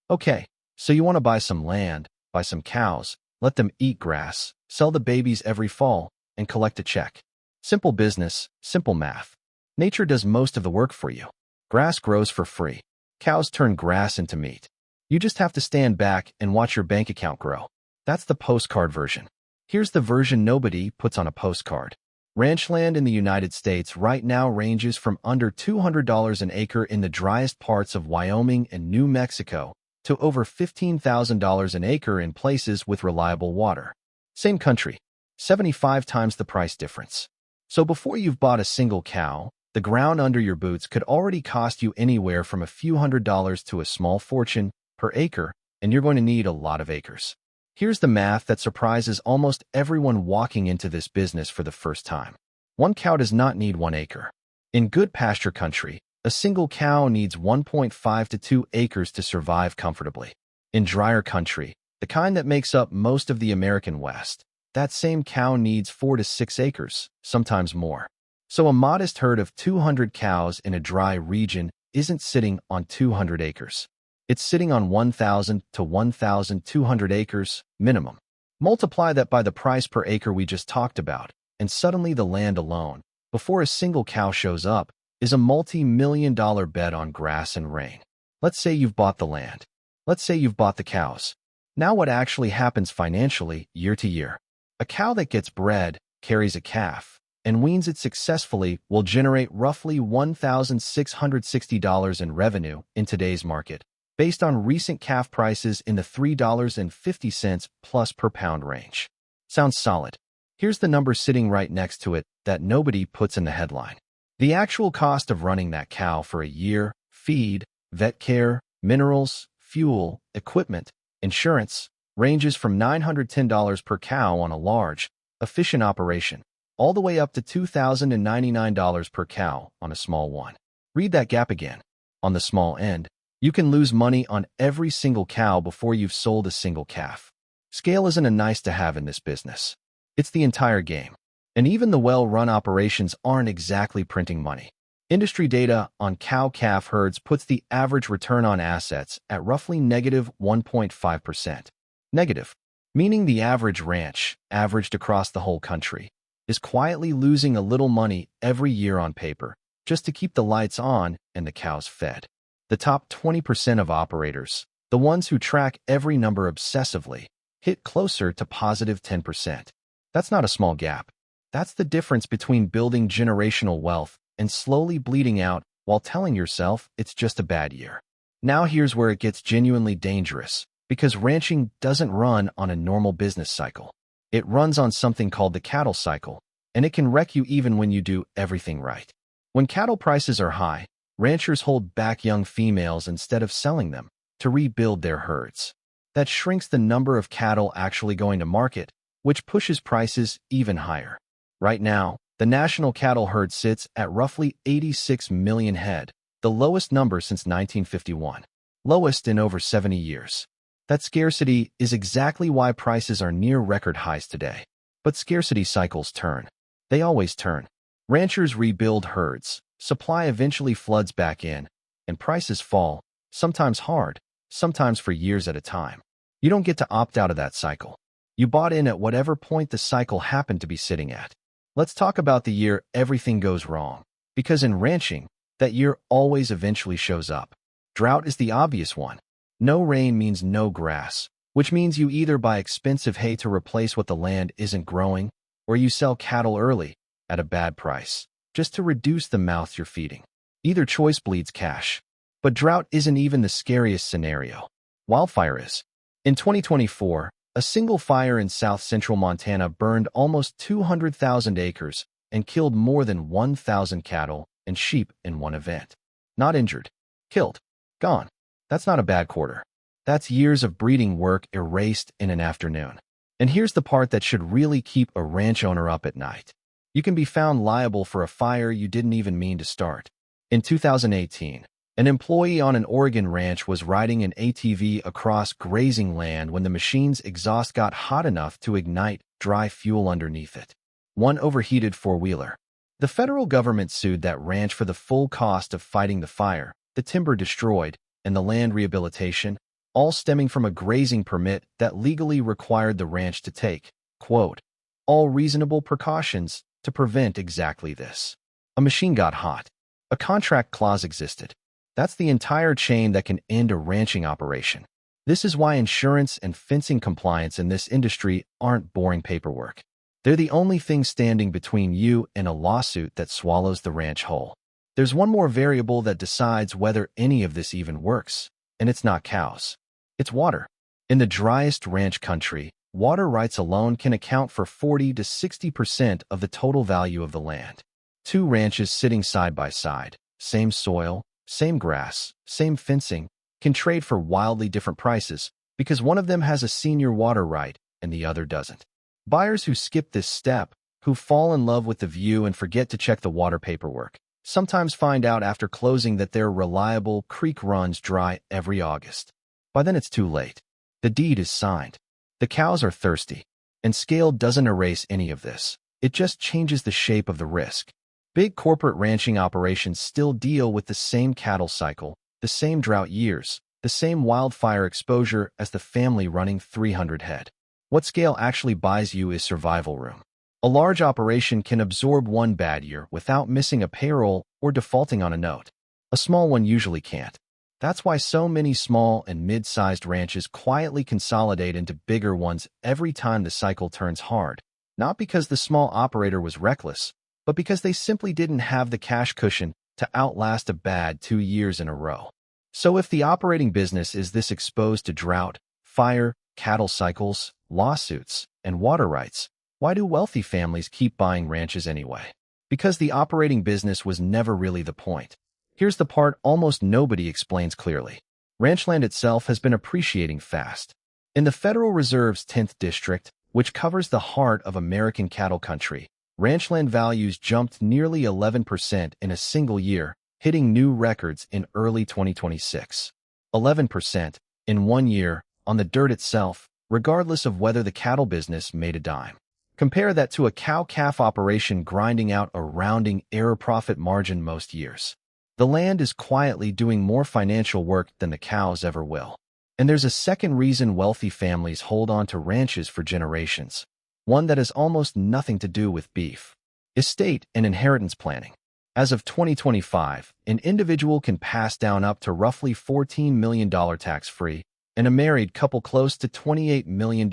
Okay, so you want to buy some land, buy some cows, let them eat grass, sell the babies every fall, and collect a check. Simple business, simple math. Nature does most of the work for you. Grass grows for free. Cows turn grass into meat. You just have to stand back and watch your bank account grow. That's the postcard version. Here's the version nobody puts on a postcard. Ranchland in the United States right now ranges from under $200 an acre in the driest parts of Wyoming and New Mexico to over $15,000 an acre in places with reliable water. Same country, 75 times the price difference. So before you've bought a single cow, the ground under your boots could already cost you anywhere from a few $100s to a small fortune per acre, and you're going to need a lot of acres. Here's the math that surprises almost everyone walking into this business for the first time. One cow does not need 1 acre. In good pasture country, a single cow needs 1.5 to 2 acres to survive comfortably. In drier country, the kind that makes up most of the American West, that same cow needs 4 to 6 acres, sometimes more. So a modest herd of 200 cows in a dry region isn't sitting on 200 acres. It's sitting on 1,000 to 1,200 acres, minimum. Multiply that by the price per acre we just talked about, and suddenly the land alone, before a single cow shows up, is a multi-million-dollar bet on grass and rain. Let's say you've bought the land. Let's say you've bought the cows. Now what actually happens financially year to year? A cow that gets bred, carries a calf, and weans it successfully will generate roughly $1,660 in revenue in today's market, based on recent calf prices in the $3.50 plus per pound range. Sounds solid. Here's the number sitting right next to it that nobody puts in the headline. The actual cost of running that cow for a year, feed, vet care, minerals, fuel, equipment, insurance, ranges from $910 per cow on a large, efficient operation, all the way up to $2,099 per cow on a small one. Read that gap again. On the small end, you can lose money on every single cow before you've sold a single calf. Scale isn't a nice-to-have in this business. It's the entire game. And even the well-run operations aren't exactly printing money. Industry data on cow-calf herds puts the average return on assets at roughly negative 1.5%. Negative, meaning the average ranch, averaged across the whole country, is quietly losing a little money every year on paper, just to keep the lights on and the cows fed. The top 20% of operators, the ones who track every number obsessively, hit closer to positive 10%. That's not a small gap. That's the difference between building generational wealth and slowly bleeding out while telling yourself it's just a bad year. Now here's where it gets genuinely dangerous, because ranching doesn't run on a normal business cycle. It runs on something called the cattle cycle, and it can wreck you even when you do everything right. When cattle prices are high, ranchers hold back young females instead of selling them to rebuild their herds. That shrinks the number of cattle actually going to market, which pushes prices even higher. Right now, the national cattle herd sits at roughly 86 million head, the lowest number since 1951, lowest in over 70 years. That scarcity is exactly why prices are near record highs today. But scarcity cycles turn. They always turn. Ranchers rebuild herds, supply eventually floods back in, and prices fall, sometimes hard, sometimes for years at a time. You don't get to opt out of that cycle. You bought in at whatever point the cycle happened to be sitting at. Let's talk about the year everything goes wrong, because in ranching, that year always eventually shows up. Drought is the obvious one. No rain means no grass, which means you either buy expensive hay to replace what the land isn't growing, or you sell cattle early, at a bad price, just to reduce the mouth you're feeding. Either choice bleeds cash. But drought isn't even the scariest scenario. Wildfire is. In 2024, a single fire in south-central Montana burned almost 200,000 acres and killed more than 1,000 cattle and sheep in one event. Not injured. Killed. Gone. That's not a bad quarter. That's years of breeding work erased in an afternoon. And here's the part that should really keep a ranch owner up at night. You can be found liable for a fire you didn't even mean to start. In 2018, an employee on an Oregon ranch was riding an ATV across grazing land when the machine's exhaust got hot enough to ignite dry fuel underneath it. One overheated four-wheeler. The federal government sued that ranch for the full cost of fighting the fire, the timber destroyed, and the land rehabilitation, all stemming from a grazing permit that legally required the ranch to take, quote, all reasonable precautions to prevent exactly this. A machine got hot. A contract clause existed. That's the entire chain that can end a ranching operation. This is why insurance and fencing compliance in this industry aren't boring paperwork. They're the only thing standing between you and a lawsuit that swallows the ranch whole. There's one more variable that decides whether any of this even works, and it's not cows. It's water. In the driest ranch country, water rights alone can account for 40 to 60% of the total value of the land. Two ranches sitting side by side, same soil, same grass, same fencing, can trade for wildly different prices because one of them has a senior water right and the other doesn't. Buyers who skip this step, who fall in love with the view and forget to check the water paperwork, sometimes find out after closing that their reliable creek runs dry every August. By then it's too late. The deed is signed. The cows are thirsty, and scale doesn't erase any of this. It just changes the shape of the risk. Big corporate ranching operations still deal with the same cattle cycle, the same drought years, the same wildfire exposure as the family running 300 head. What scale actually buys you is survival room. A large operation can absorb one bad year without missing a payroll or defaulting on a note. A small one usually can't. That's why so many small and mid-sized ranches quietly consolidate into bigger ones every time the cycle turns hard. Not because the small operator was reckless, but because they simply didn't have the cash cushion to outlast a bad 2 years in a row. So if the operating business is this exposed to drought, fire, cattle cycles, lawsuits, and water rights, why do wealthy families keep buying ranches anyway? Because the operating business was never really the point. Here's the part almost nobody explains clearly. Ranchland itself has been appreciating fast. In the Federal Reserve's 10th District, which covers the heart of American cattle country, ranchland values jumped nearly 11% in a single year, hitting new records in early 2026. 11% in 1 year on the dirt itself, regardless of whether the cattle business made a dime. Compare that to a cow-calf operation grinding out a rounding error profit margin most years. The land is quietly doing more financial work than the cows ever will. And there's a second reason wealthy families hold on to ranches for generations, one that has almost nothing to do with beef. Estate and inheritance planning. As of 2025, an individual can pass down up to roughly $14 million tax-free, and a married couple close to $28 million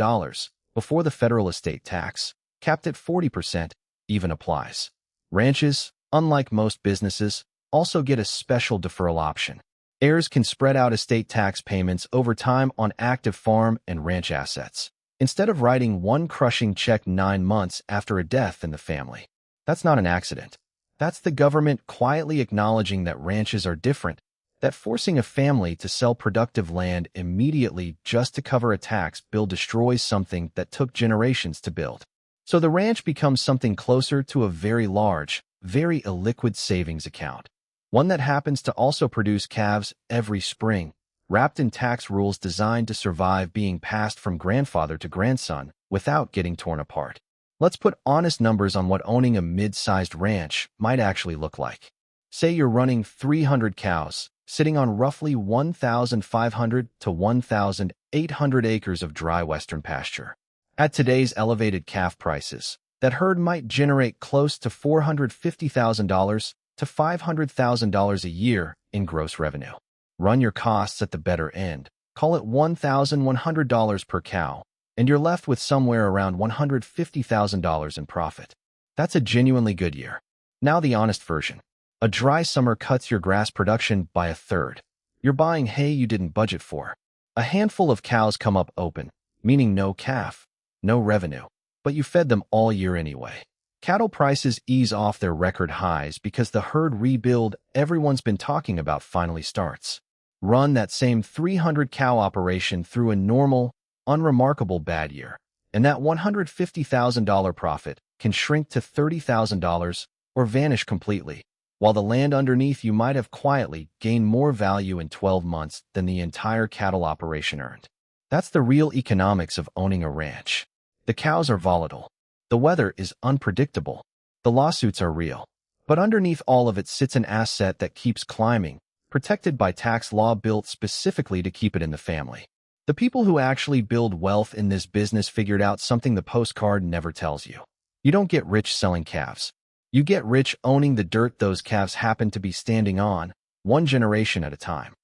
before the federal estate tax, capped at 40%, even applies. Ranches, unlike most businesses, also get a special deferral option. Heirs can spread out estate tax payments over time on active farm and ranch assets, instead of writing one crushing check 9 months after a death in the family. That's not an accident. That's the government quietly acknowledging that ranches are different, that forcing a family to sell productive land immediately just to cover a tax bill destroys something that took generations to build. So the ranch becomes something closer to a very large, very illiquid savings account. One that happens to also produce calves every spring, wrapped in tax rules designed to survive being passed from grandfather to grandson without getting torn apart. Let's put honest numbers on what owning a mid-sized ranch might actually look like. Say you're running 300 cows, sitting on roughly 1,500 to 1,800 acres of dry western pasture. At today's elevated calf prices, that herd might generate close to $450,000 to $500,000 a year in gross revenue. Run your costs at the better end, call it $1,100 per cow, and you're left with somewhere around $150,000 in profit. That's a genuinely good year. Now the honest version. A dry summer cuts your grass production by a third. You're buying hay you didn't budget for. A handful of cows come up open, meaning no calf, no revenue, but you fed them all year anyway. Cattle prices ease off their record highs because the herd rebuild everyone's been talking about finally starts. Run that same 300 cow operation through a normal, unremarkable bad year, and that $150,000 profit can shrink to $30,000 or vanish completely, while the land underneath you might have quietly gained more value in 12 months than the entire cattle operation earned. That's the real economics of owning a ranch. The cows are volatile. The weather is unpredictable. The lawsuits are real. But underneath all of it sits an asset that keeps climbing, protected by tax law built specifically to keep it in the family. The people who actually build wealth in this business figured out something the postcard never tells you. You don't get rich selling calves. You get rich owning the dirt those calves happen to be standing on, one generation at a time.